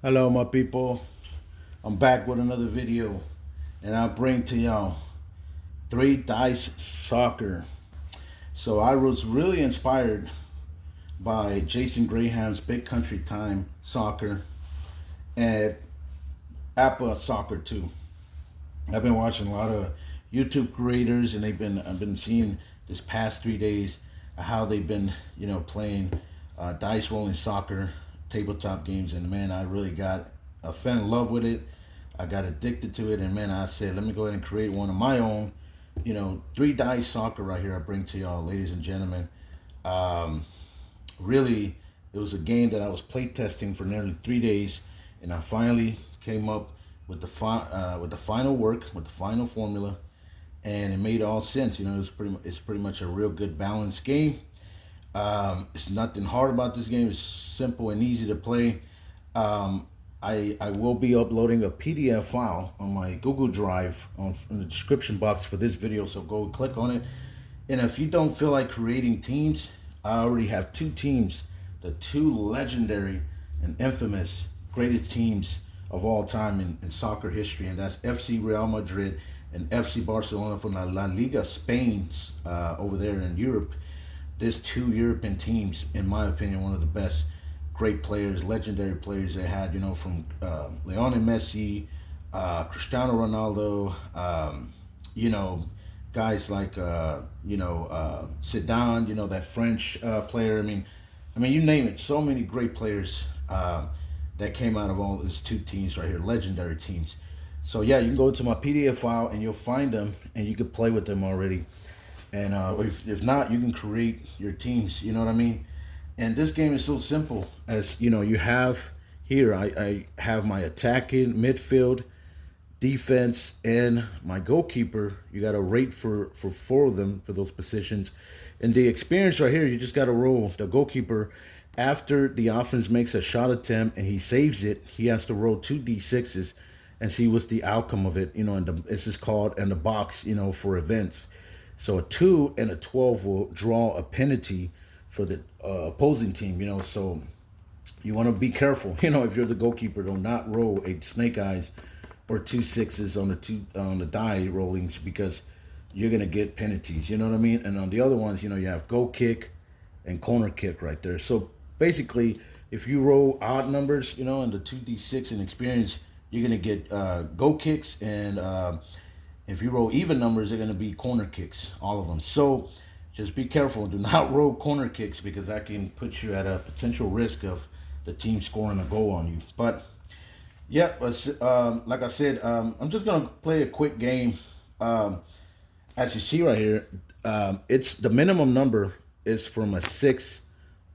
Hello, my people. I'm back with another video, and I bring to y'all three dice soccer. So I was really inspired by Jason Graham's Big Country Time Soccer and Appa Soccer too. I've been watching a lot of YouTube creators, and I've been seeing this past 3 days how they've been playing dice rolling soccer tabletop games, and man, I really fell in love with it. I got addicted to it, and man, I said, let me go ahead and create one of my own. Three dice soccer right here. I bring to y'all, ladies and gentlemen. Um, Really, it was a game that I was playtesting for nearly 3 days, and I finally came up with the final work, with the final formula, and it made all sense. It's pretty much a real good balanced game. It's nothing hard about this game. It's simple and easy to play. Um, I will be uploading a PDF file on my Google Drive in the description box for this video, so go click on it. And if you don't feel like creating teams, I already have two teams, the two legendary and infamous greatest teams of all time in soccer history, and that's FC Real Madrid and FC Barcelona from La Liga Spain over there in Europe. There's two European teams, in my opinion, one of the best, great players, legendary players they had. From Lionel Messi, Cristiano Ronaldo. You know, guys like Zidane. That French player. I mean, you name it. So many great players that came out of all these two teams right here, legendary teams. So yeah, you can go to my PDF file and you'll find them, and you can play with them already. And if not, you can create your teams. You know what I mean? And this game is so simple. As you have here, I have my attacking midfield, defense, and my goalkeeper. You got to rate for four of them for those positions. And the experience right here, you just got to roll the goalkeeper. After the offense makes a shot attempt and he saves it, he has to roll two d6s and see what's the outcome of it. And this is called in the box. For events. So a 2 and a 12 will draw a penalty for the opposing team. So you want to be careful. If you're the goalkeeper, do not roll a snake eyes or two sixes on the die rollings, because you're gonna get penalties. You know what I mean? And on the other ones, you have goal kick and corner kick right there. So basically, if you roll odd numbers, in the 2d6 in experience, you're gonna get goal kicks, and if you roll even numbers, they're gonna be corner kicks, all of them. So just be careful. Do not roll corner kicks, because that can put you at a potential risk of the team scoring a goal on you. But yeah, like I said, I'm just gonna play a quick game. Um, as you see right here, it's the minimum number is from a 6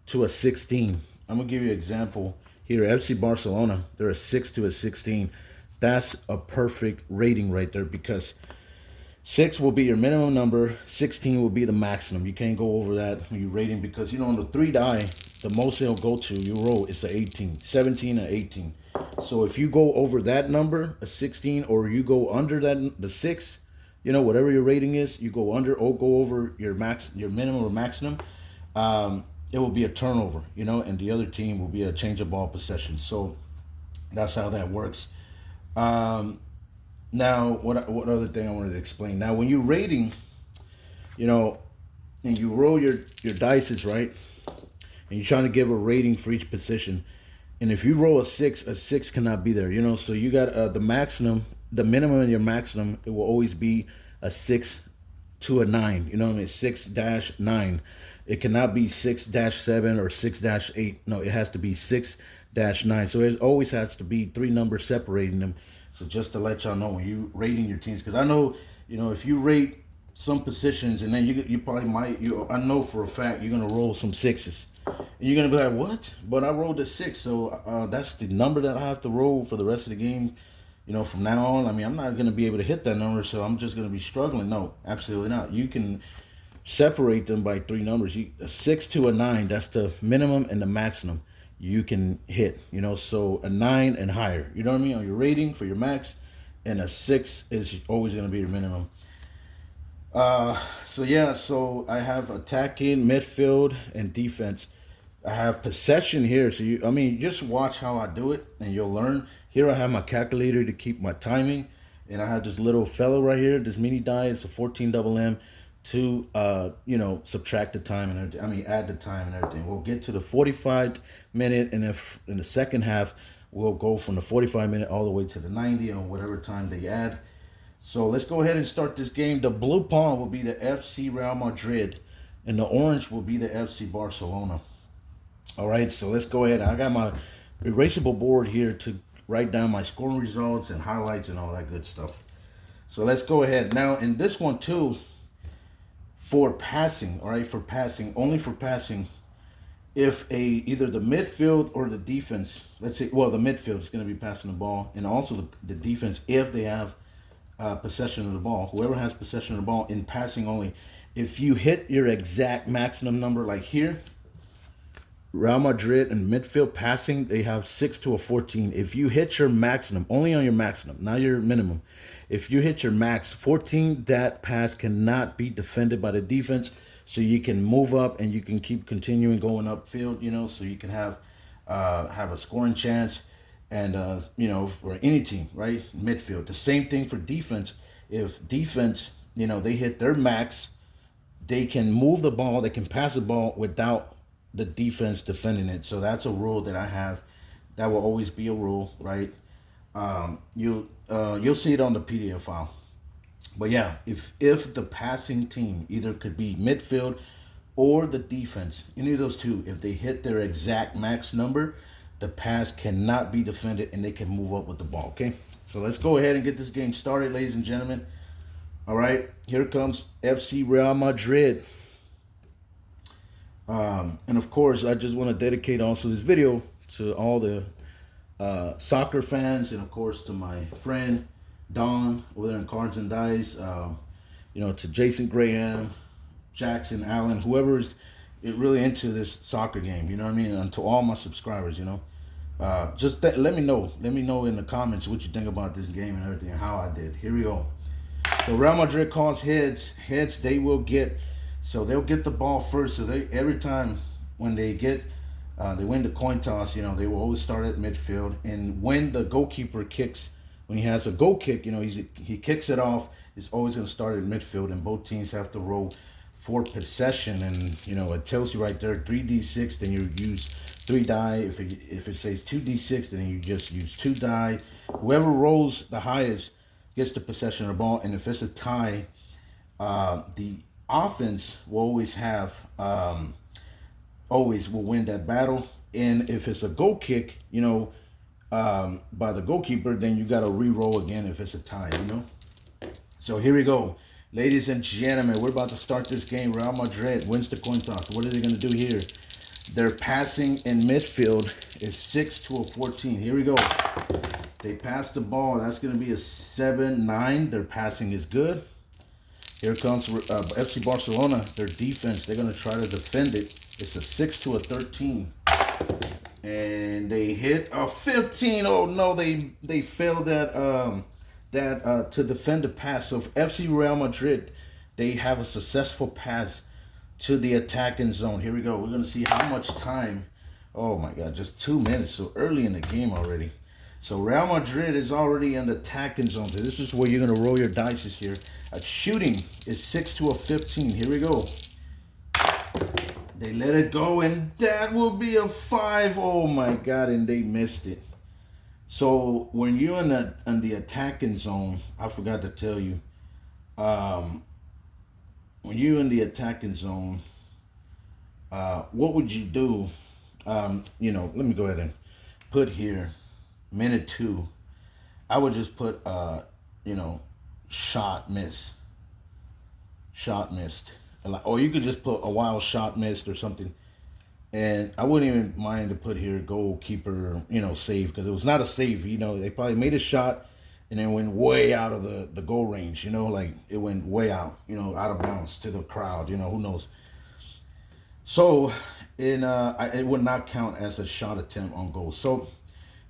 to a 16. I'm gonna give you an example here. FC Barcelona, they're a 6 to a 16. That's a perfect rating right there, because 6 will be your minimum number, 16 will be the maximum. You can't go over that when you're rating, because on the three die, the most it'll go to you roll is the 18, 17 and 18. So if you go over that number, a 16, or you go under that, the 6, whatever your rating is, you go under or go over your minimum or maximum, it will be a turnover, and the other team will be a change of ball possession. So that's how that works. Um, Now, what other thing I wanted to explain? Now, when you're rating, you know, and you roll your dices, right, and you're trying to give a rating for each position, and if you roll a six cannot be there. So you got the maximum, the minimum and your maximum. It will always be a 6 to a 9. You know what I mean? 6-9. It cannot be 6-7 or 6-8. No, it has to be 6-9. So it always has to be three numbers separating them. So just to let y'all know when you rating your teams, because I know, if you rate some positions, and then you probably might, I know for a fact you're gonna roll some sixes, and you're gonna be like, what? But I rolled a 6, so that's the number that I have to roll for the rest of the game. From now on, I mean, I'm not gonna be able to hit that number, so I'm just gonna be struggling. No, absolutely not. You can separate them by three numbers. A 6 to a 9, that's the minimum and the maximum you can hit. So a 9 and higher. You know what I mean? On your rating for your max, and a 6 is always going to be your minimum. So yeah, so I have attacking, midfield, and defense. I have possession here. So I mean, just watch how I do it and you'll learn. Here I have my calculator to keep my timing. And I have this little fellow right here, this mini die. It's a 14 double M to, subtract the time and everything. I mean, add the time and everything. We'll get to the 45 minute. And if in the second half, we'll go from the 45 minute all the way to the 90 on whatever time they add. So let's go ahead and start this game. The blue pawn will be the FC Real Madrid. And the orange will be the FC Barcelona. All right, so let's go ahead. I got my erasable board here to write down my scoring results and highlights and all that good stuff. So let's go ahead. Now, in this one too, for passing, all right, for passing, only for passing, if either the midfield or the defense, let's say, well, the midfield is going to be passing the ball, and also the defense, if they have possession of the ball, whoever has possession of the ball in passing only, if you hit your exact maximum number, like here, Real Madrid and midfield passing, they have 6 to a 14. If you hit your maximum, only on your maximum, not your minimum. If you hit your max 14, that pass cannot be defended by the defense. So you can move up and you can keep continuing going upfield, so you can have a scoring chance. And, for any team, right? Midfield. The same thing for defense. If defense, they hit their max, they can move the ball, they can pass the ball without the defense defending it. So that's a rule that I have. That will always be a rule, right? You'll see it on the PDF file. But yeah, if the passing team either could be midfield or the defense, any of those two, if they hit their exact max number, the pass cannot be defended and they can move up with the ball. Okay, so let's go ahead and get this game started, ladies and gentlemen. All right, here comes FC Real Madrid. And of course, I just want to dedicate also this video to all the soccer fans, and of course to my friend Don over there in Cards and Dice, to Jason Graham, Jackson Allen, whoever is really into this soccer game, you know what I mean, and to all my subscribers, just let me know in the comments what you think about this game and everything and how I did. Here we go. So Real Madrid calls heads. They will get. So they'll get the ball first. So they every time when they win the coin toss, they will always start at midfield. And when the goalkeeper kicks, when he has a goal kick, he kicks it off, it's always going to start at midfield. And both teams have to roll for possession. And, it tells you right there, 3d6, then you use 3 die. If it says 2d6, then you just use 2 die. Whoever rolls the highest gets the possession of the ball. And if it's a tie, the offense will always will win that battle. And if it's a goal kick, by the goalkeeper, then you got to re-roll again if it's a tie, So here we go. Ladies and gentlemen, we're about to start this game. Real Madrid wins the coin toss. What are they going to do here? Their passing in midfield is 6 to a 14. Here we go. They pass the ball. That's going to be a 7-9. Their passing is good. Here comes FC Barcelona. Their defense, they're going to try to defend it. It's a 6 to a 13. And they hit a 15. Oh, no, they failed that to defend the pass. So FC Real Madrid, they have a successful pass to the attacking zone. Here we go. We're going to see how much time. Oh, my God, just 2 minutes. So early in the game already. So Real Madrid is already in the attacking zone. So this is where you're going to roll your dice here. Shooting is 6 to a 15. Here we go. They let it go, and that will be a 5. Oh my God, and they missed it. So when you're in the attacking zone, I forgot to tell you. When you're in the attacking zone, what would you do? Let me go ahead and put here, minute 2. I would just put, shot missed. Or you could just put a wild shot missed or something. And I wouldn't even mind to put here goalkeeper, save, because it was not a save. They probably made a shot and then went way out of the goal range. Like it went way out, out of bounds to the crowd. Who knows? So it would not count as a shot attempt on goal. So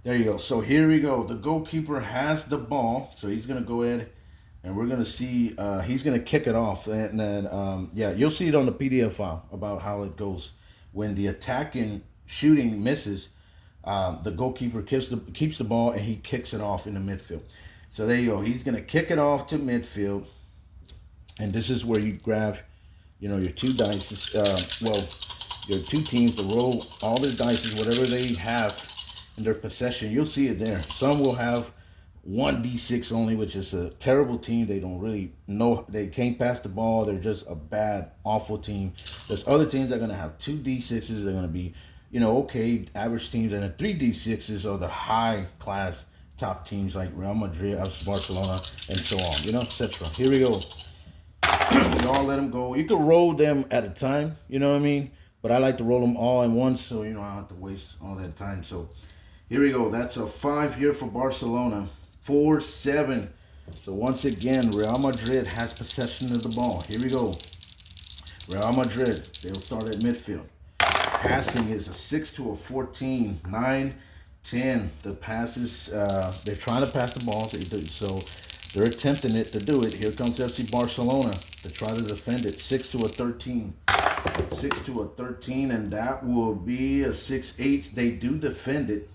there you go. So here we go. The goalkeeper has the ball, so he's gonna go ahead. And we're going to see, he's going to kick it off. And then, you'll see it on the PDF file about how it goes. When the attacking shooting misses, the goalkeeper keeps the ball and he kicks it off in the midfield. So there you go. He's gonna kick it off to midfield, and this is where you grab, your two dice. Your two teams to roll all their dice, whatever they have in their possession. You'll see it there. Some will have one D6 only, which is a terrible team. They don't really know. They can't pass the ball. They're just a bad, awful team. There's other teams that are going to have two D6s. They're going to be, okay, average teams. And the three D6s are the high-class top teams like Real Madrid, Barcelona, and so on, etc. Here we go. We all let them go. You can roll them at a time, you know what I mean? But I like to roll them all in once, so I don't have to waste all that time. So here we go. That's a 5 here for Barcelona. 4-7. So once again, Real Madrid has possession of the ball. Here we go. Real Madrid, they'll start at midfield. Passing is a 6 to a 14. 9, 10. The passes, they're trying to pass the ball. So they're attempting it to do it. Here comes FC Barcelona to try to defend it. 6 to a 13. 6 to a 13, and that will be a 6-8. They do defend it.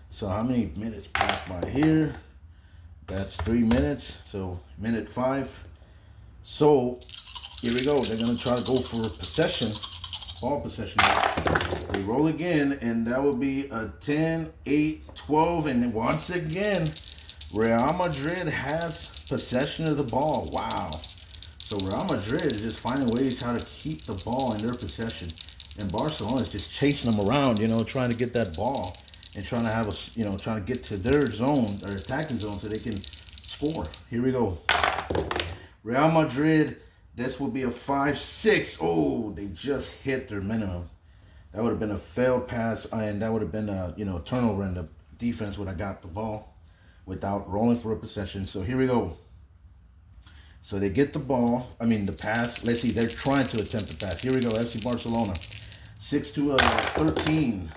So how many minutes pass by here? That's 3 minutes. So minute 5. So here we go. They're gonna try to go for possession, ball possession. They roll again, and that will be a 10, 8, 12, and once again, Real Madrid has possession of the ball. Wow. So Real Madrid is just finding ways how to keep the ball in their possession, and Barcelona is just chasing them around, trying to get that ball and trying to have trying to get to their zone, their attacking zone, so they can score. Here we go. Real Madrid. This will be a 5-6. Oh, they just hit their minimum. That would have been a failed pass, and that would have been a turnover, and the defense would have got the ball without rolling for a possession. So here we go. So they get the ball, the pass. Let's see, they're trying to attempt the pass. Here we go, FC Barcelona. 6 to 13.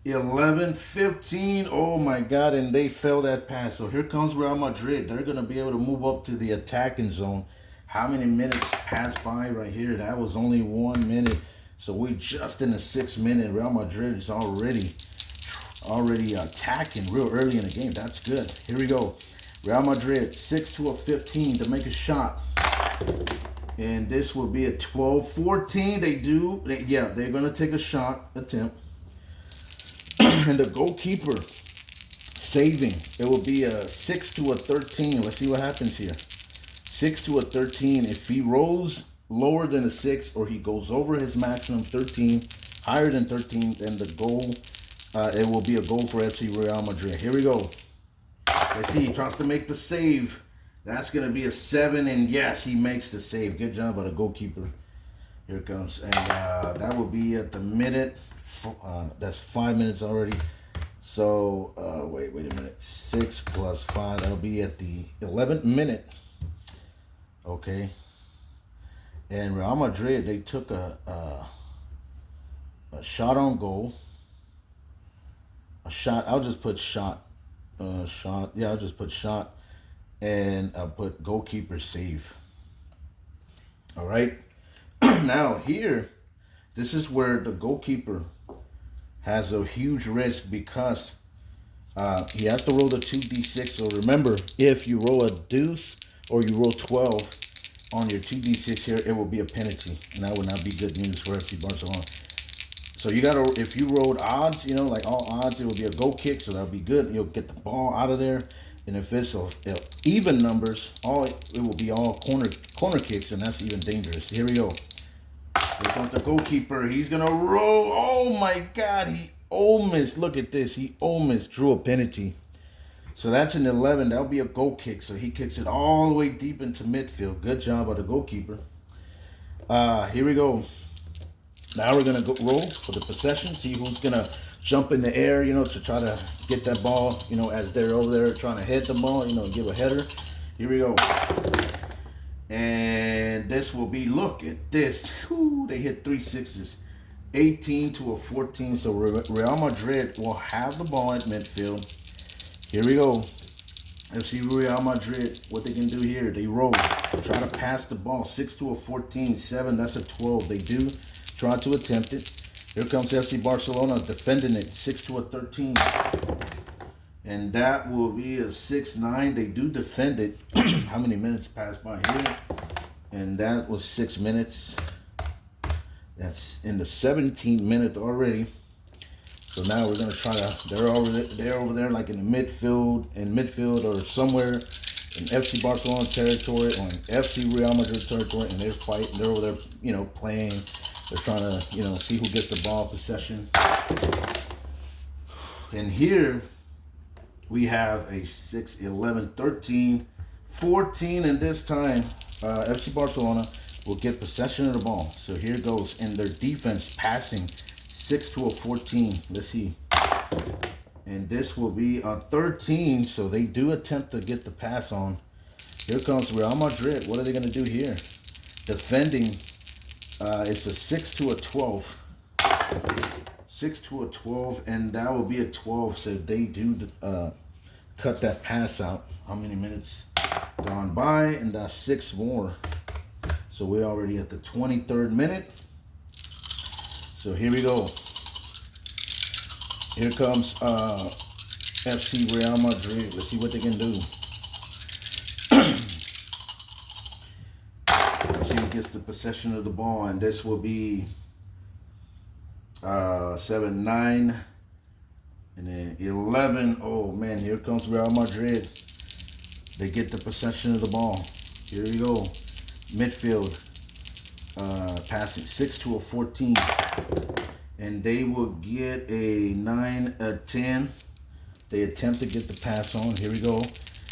11, 15. Oh my God, and they failed that pass. So here comes Real Madrid. They're going to be able to move up to the attacking zone. How many minutes passed by right here? That was only 1 minute. So we're just in the 6th minute. Real Madrid is already attacking real early in the game. That's good. Here we go. Real Madrid, 6 to a 15 to make a shot. And this will be a 12-14. They're going to take a shot attempt. And the goalkeeper saving. It will be a 6 to a 13. Let's see what happens here. 6 to a 13. If he rolls lower than a 6 or he goes over his maximum 13, higher than 13, then the goal, it will be a goal for FC Real Madrid. Here we go. Let's see, he tries to make the save. That's going to be a 7, and yes, he makes the save. Good job by the goalkeeper. Here it comes. And that will be at the minute. That's 5 minutes already. So, wait a minute. 6 plus 5. That'll be at the 11th minute. Okay. And Real Madrid, they took a shot on goal. A shot. I'll just put shot. Shot. Yeah, I'll just put shot. And I'll put goalkeeper save. All right. Now here, this is where the goalkeeper has a huge risk because he has to roll the 2d6. So remember, if you roll a deuce or you roll 12 on your 2d6 here, it will be a penalty, and that would not be good news for FC Barcelona. So you gotta, if you rolled odds, like all odds, it will be a goal kick, so that'll be good. You'll get the ball out of there. And if it's even numbers, it will be all corner kicks, and that's even dangerous. Here we go. Here comes the goalkeeper. He's gonna roll. Oh my God! He almost, look at this. He almost drew a penalty. So that's an 11. That'll be a goal kick. So he kicks it all the way deep into midfield. Good job by the goalkeeper. Here we go. Now we're gonna go roll for the possession. See who's gonna jump in the air, to try to get that ball, as they're over there trying to head the ball, give a header. Here we go. And this will be, look at this. Whew, they hit 3 6s. 18 to a 14. So Real Madrid will have the ball at midfield. Here we go. Let's see Real Madrid, what they can do here. They roll. Try to pass the ball. 6 to a 14. 7, that's a 12. They do try to attempt it. Here comes FC Barcelona defending it, 6-13. And that will be a 6-9. They do defend it. How many minutes passed by here? And that was 6 minutes. That's in the 17th minute already. So now we're gonna try to. They're over there, like in the midfield or somewhere in FC Barcelona territory or in FC Real Madrid territory, and they're fighting. They're over there, playing. They're trying to, see who gets the ball possession. And here we have a 6, 11, 13, 14, and this time FC Barcelona will get possession of the ball. So here goes in their defense passing 6-14. Let's see. And this will be a 13. So they do attempt to get the pass on. Here comes Real Madrid. What are they going to do here? Defending. It's a 6-12. 6-12, and that will be a 12. So they do cut that pass out. How many minutes gone by? And that's 6 more. So we're already at the 23rd minute. So here we go. Here comes FC Real Madrid. Let's see what they can do. Let's see who gets the possession of the ball. And this will be 7, 9, and then 11. Oh man, here comes Real Madrid. They get the possession of the ball. Here we go. Midfield. Passing 6-14. And they will get a 9, a 10. They attempt to get the pass on. Here we go.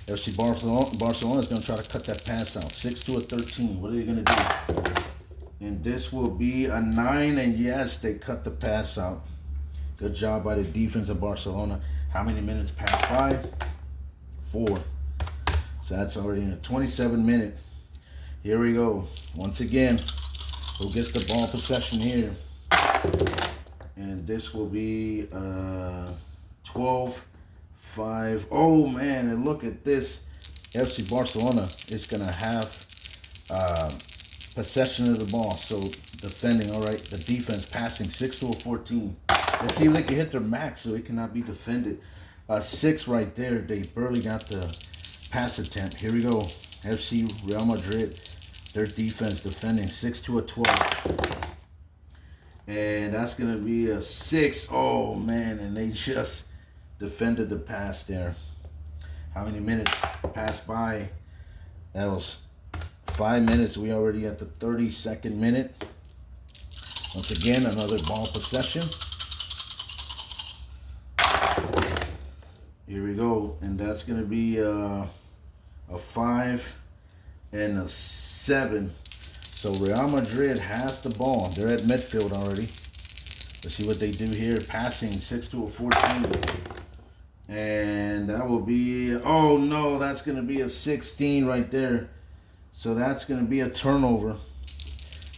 FC Barcelona is going to try to cut that pass out. 6-13. What are they going to do? And this will be a 9. And yes, they cut the pass out. Good job by the defense of Barcelona. How many minutes passed by? 4. So that's already in the 27th minute. Here we go. Once again, who gets the ball possession here? And this will be 12, 5. Oh man, and look at this. FC Barcelona is going to have possession of the ball. So defending, all right. The defense passing 6-14. Let's see if they can hit their max so it cannot be defended. 6 right there. They barely got the pass attempt. Here we go. FC Real Madrid. Their defense defending 6-12. And that's going to be a 6. Oh, man. And they just defended the pass there. How many minutes passed by? That was 5 minutes. We already at the 32nd minute. Once again, another ball possession. Here we go. And that's going to be a 5 and a 7. So Real Madrid has the ball. They're at midfield already. Let's see what they do here. Passing 6-14. And that will be, oh no, that's going to be a 16 right there. So that's going to be a turnover.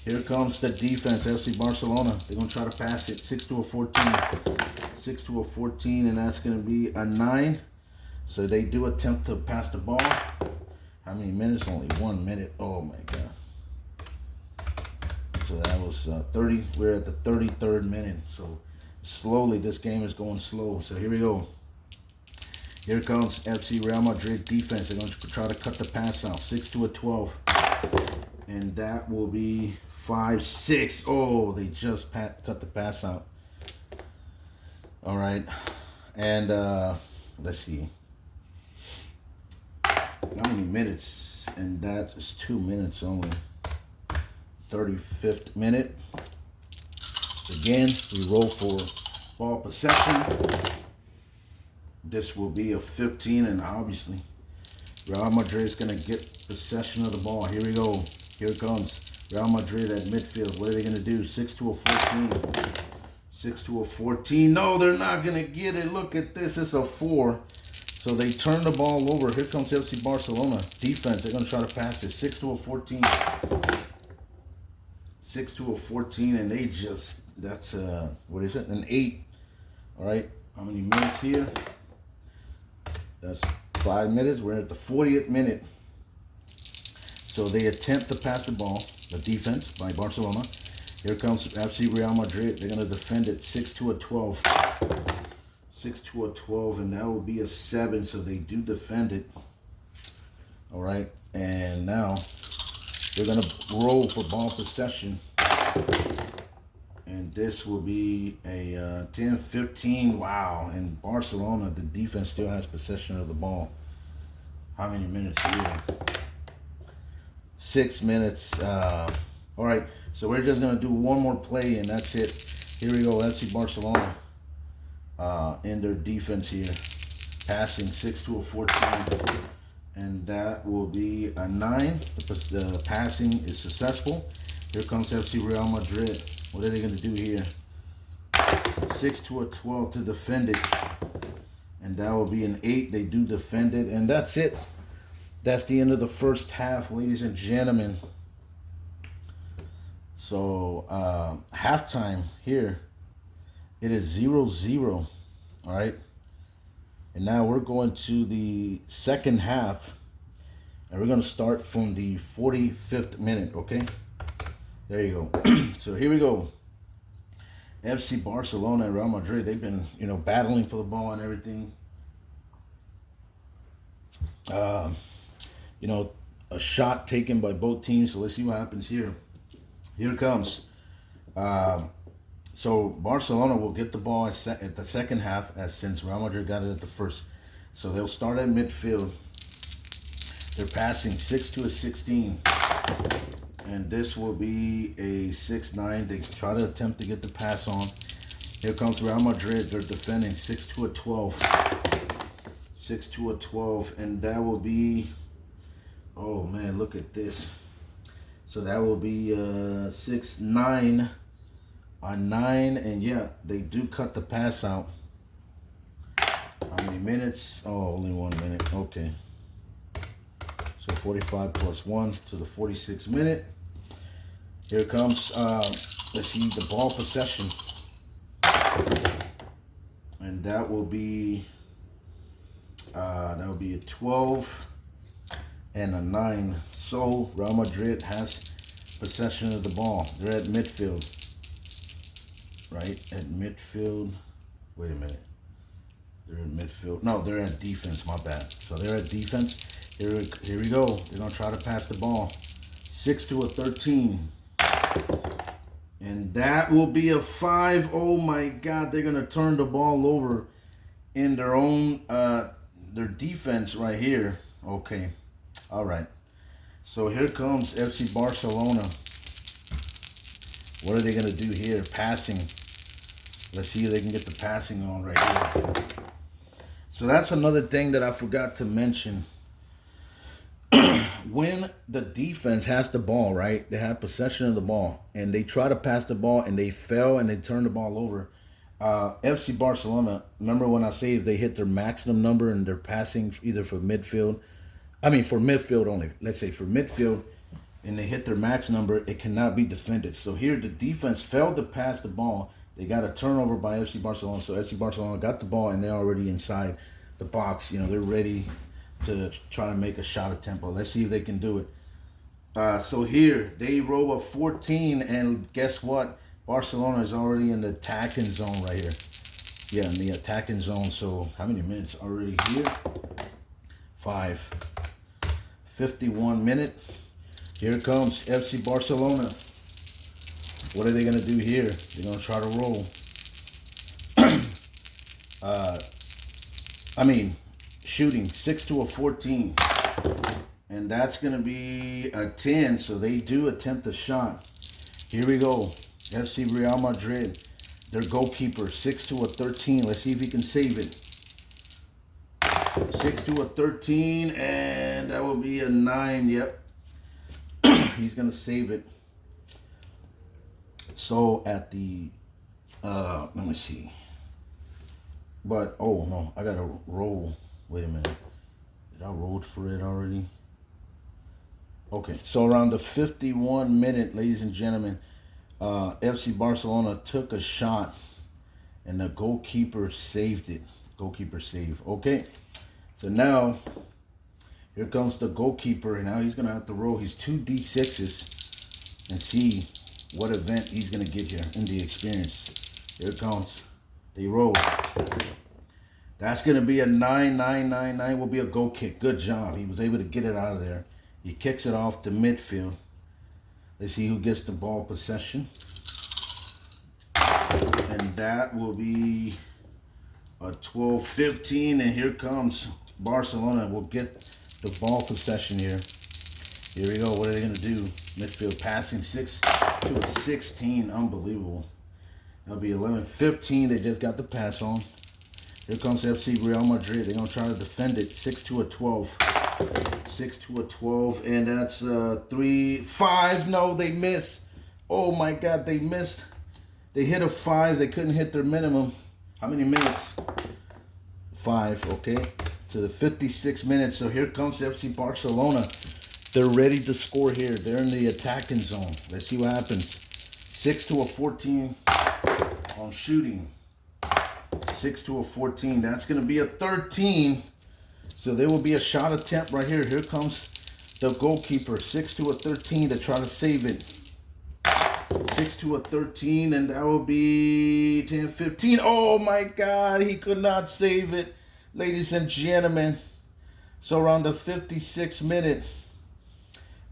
Here comes the defense, FC Barcelona. They're going to try to pass it. 6-14. 6-14, and that's going to be a 9. So they do attempt to pass the ball. How many minutes? Only 1 minute. Oh my God. So that was 30. We're at the 33rd minute. So slowly, this game is going slow. So here we go. Here comes FC Real Madrid defense. They're going to try to cut the pass out. 6-12. And that will be 5, 6. Oh, they just cut the pass out. All right. And let's see. How many minutes? And that is 2 minutes only. 35th minute. Again, we roll for ball possession. This will be a 15, and obviously Real Madrid is going to get possession of the ball. Here we go. Here it comes. Real Madrid at midfield. What are they going to do? 6-14. 6-14. No, they're not going to get it. Look at this. It's a 4. So they turn the ball over. Here comes FC Barcelona. Defense. They're going to try to pass it. 6-14. 6-14. And they just, that's, what is it? An 8. All right. How many minutes here? That's 5 minutes. We're at the 40th minute. So they attempt to pass the ball. The defense by Barcelona. Here comes FC Real Madrid. They're going to defend it 6 to a 12. 6 to a 12, and that will be a 7, so they do defend it. All right, and now they're going to roll for ball possession. And this will be a 10-15. Wow, and Barcelona, the defense still has possession of the ball. How many minutes here? 6 minutes. All right, so we're just going to do one more play, and that's it. Here we go, FC Barcelona in their defense here. Passing 6 to a 14. And that will be a 9. The passing is successful. Here comes FC Real Madrid. What are they going to do here? 6 to a 12 to defend it. And that will be an 8. They do defend it. And that's it. That's the end of the first half, ladies and gentlemen. So, halftime here. It is 0-0. All right. And now we're going to the second half. And we're going to start from the 45th minute, okay? There you go. So here we go. FC Barcelona and Real Madrid, they've been, battling for the ball and everything. A shot taken by both teams. So let's see what happens here. Here it comes. So Barcelona will get the ball at the second half, since Real Madrid got it at the first. So they'll start at midfield. They're passing 6 to a 16. And this will be a 6-9. They try to attempt to get the pass on. Here comes Real Madrid. They're defending 6 to a 12. 6 to a 12. And that will be, oh man, look at this. So that will be 6-9. A 9. And yeah, they do cut the pass out. How many minutes? Oh, only 1 minute. Okay. So 45 plus 1 to the 46th minute. Here comes, let's see, the ball possession. And that will be a 12 and a 9. So Real Madrid has possession of the ball. They're at midfield. Right? At midfield. Wait a minute. They're at midfield. No, they're at defense. My bad. So they're at defense. Here we go. They're going to try to pass the ball. 6 to a 13. And that will be a 5. Oh my God. They're going to turn the ball over in their own, their defense right here. Okay. All right. So here comes FC Barcelona. What are they going to do here? Passing. Let's see if they can get the passing on right here. So that's another thing that I forgot to mention. When the defense has the ball, right, they have possession of the ball, and they try to pass the ball, and they fail, and they turn the ball over. FC Barcelona, remember when I say if they hit their maximum number and they're passing either for midfield, for midfield only, let's say for midfield, and they hit their max number, it cannot be defended. So here the defense failed to pass the ball. They got a turnover by FC Barcelona. So FC Barcelona got the ball, and they're already inside the box. They're ready to try to make a shot attempt. Let's see if they can do it. So here, they roll a 14, and guess what? Barcelona is already in the attacking zone right here. Yeah, in the attacking zone. So how many minutes already here? 5. 51 minute. Here comes FC Barcelona. What are they going to do here? They're going to try to roll. Shooting 6 to a 14. And that's going to be a 10. So they do attempt the shot. Here we go. FC Real Madrid. Their goalkeeper, 6 to a 13. Let's see if he can save it. 6 to a 13. And that will be a 9. Yep. He's going to save it. So at the, let me see. But, oh no, I got to roll. Wait a minute. Did I roll for it already? Okay, so around the 51 minute, ladies and gentlemen, FC Barcelona took a shot and the goalkeeper saved it. Goalkeeper save. Okay, so now here comes the goalkeeper, and now he's going to have to roll his 2 D6s and see what event he's going to give you in the experience. Here it comes. They roll. That's going to be a 9-9-9-9. Will be a goal kick. Good job. He was able to get it out of there. He kicks it off the midfield. Let's see who gets the ball possession. And that will be a 12-15. And here comes Barcelona. Will get the ball possession here. Here we go. What are they going to do? Midfield passing 6 to a 16. Unbelievable. That'll be 11-15. They just got the pass on. Here comes FC Real Madrid. They're going to try to defend it. 6 to a 12. 6 to a 12. And that's 3-5. No, they miss. Oh my God, they missed. They hit a 5. They couldn't hit their minimum. How many minutes? 5, okay. To the 56 minutes. So here comes FC Barcelona. They're ready to score here. They're in the attacking zone. Let's see what happens. 6 to a 14 on shooting. 6 to a 14. That's going to be a 13. So there will be a shot attempt right here. Here comes the goalkeeper. 6 to a 13 to try to save it. 6 to a 13, and that will be 10-15. Oh my God, he could not save it, ladies and gentlemen. So around the 56th minute,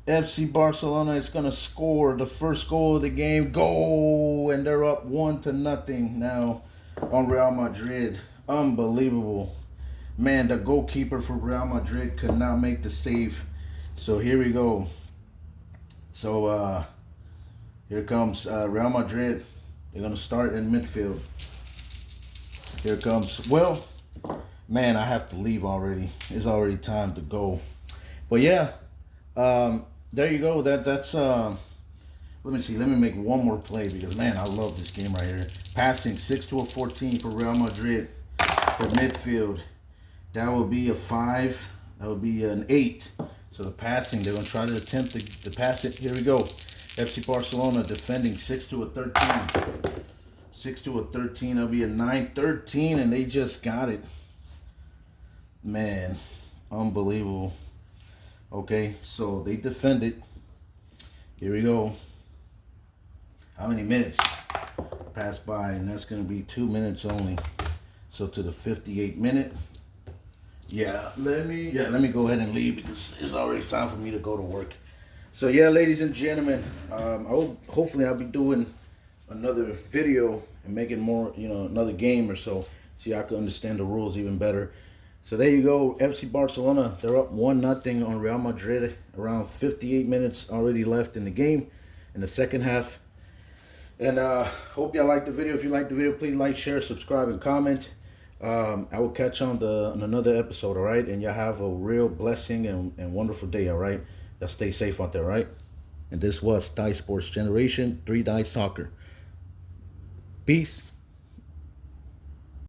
FC Barcelona is going to score the first goal of the game. Goal! And they're up 1-0 now on Real Madrid. Unbelievable. Man, the goalkeeper for Real Madrid could not make the save. So here we go. So here comes Real Madrid. They're going to start in midfield. Here it comes. Well, man, I have to leave already. It's already time to go. But yeah, there you go. That's let me see. Let me make one more play because man, I love this game right here. Passing 6 to a 14 for Real Madrid for midfield. That will be a 5. That would be an 8. So the passing, they're gonna try to attempt to pass it. Here we go. FC Barcelona defending 6 to a 13. 6 to a 13. That'll be a 9-13, and they just got it. Man, unbelievable. Okay, so they defended. Here we go. How many minutes passed by? And that's going to be 2 minutes only. So to the 58th minute. Yeah, let me go ahead and leave because it's already time for me to go to work. So yeah, ladies and gentlemen, hopefully I'll be doing another video and making more, another game or so I can understand the rules even better. So there you go, FC Barcelona, they're up 1-0 on Real Madrid. Around 58 minutes already left in the game, in the second half. And hope y'all liked the video. If you liked the video, please like, share, subscribe, and comment. I will catch on another episode, all right? And y'all have a real blessing and wonderful day, all right? Y'all stay safe out there, all right? And this was Die Sports Generation 3 Die Soccer. Peace.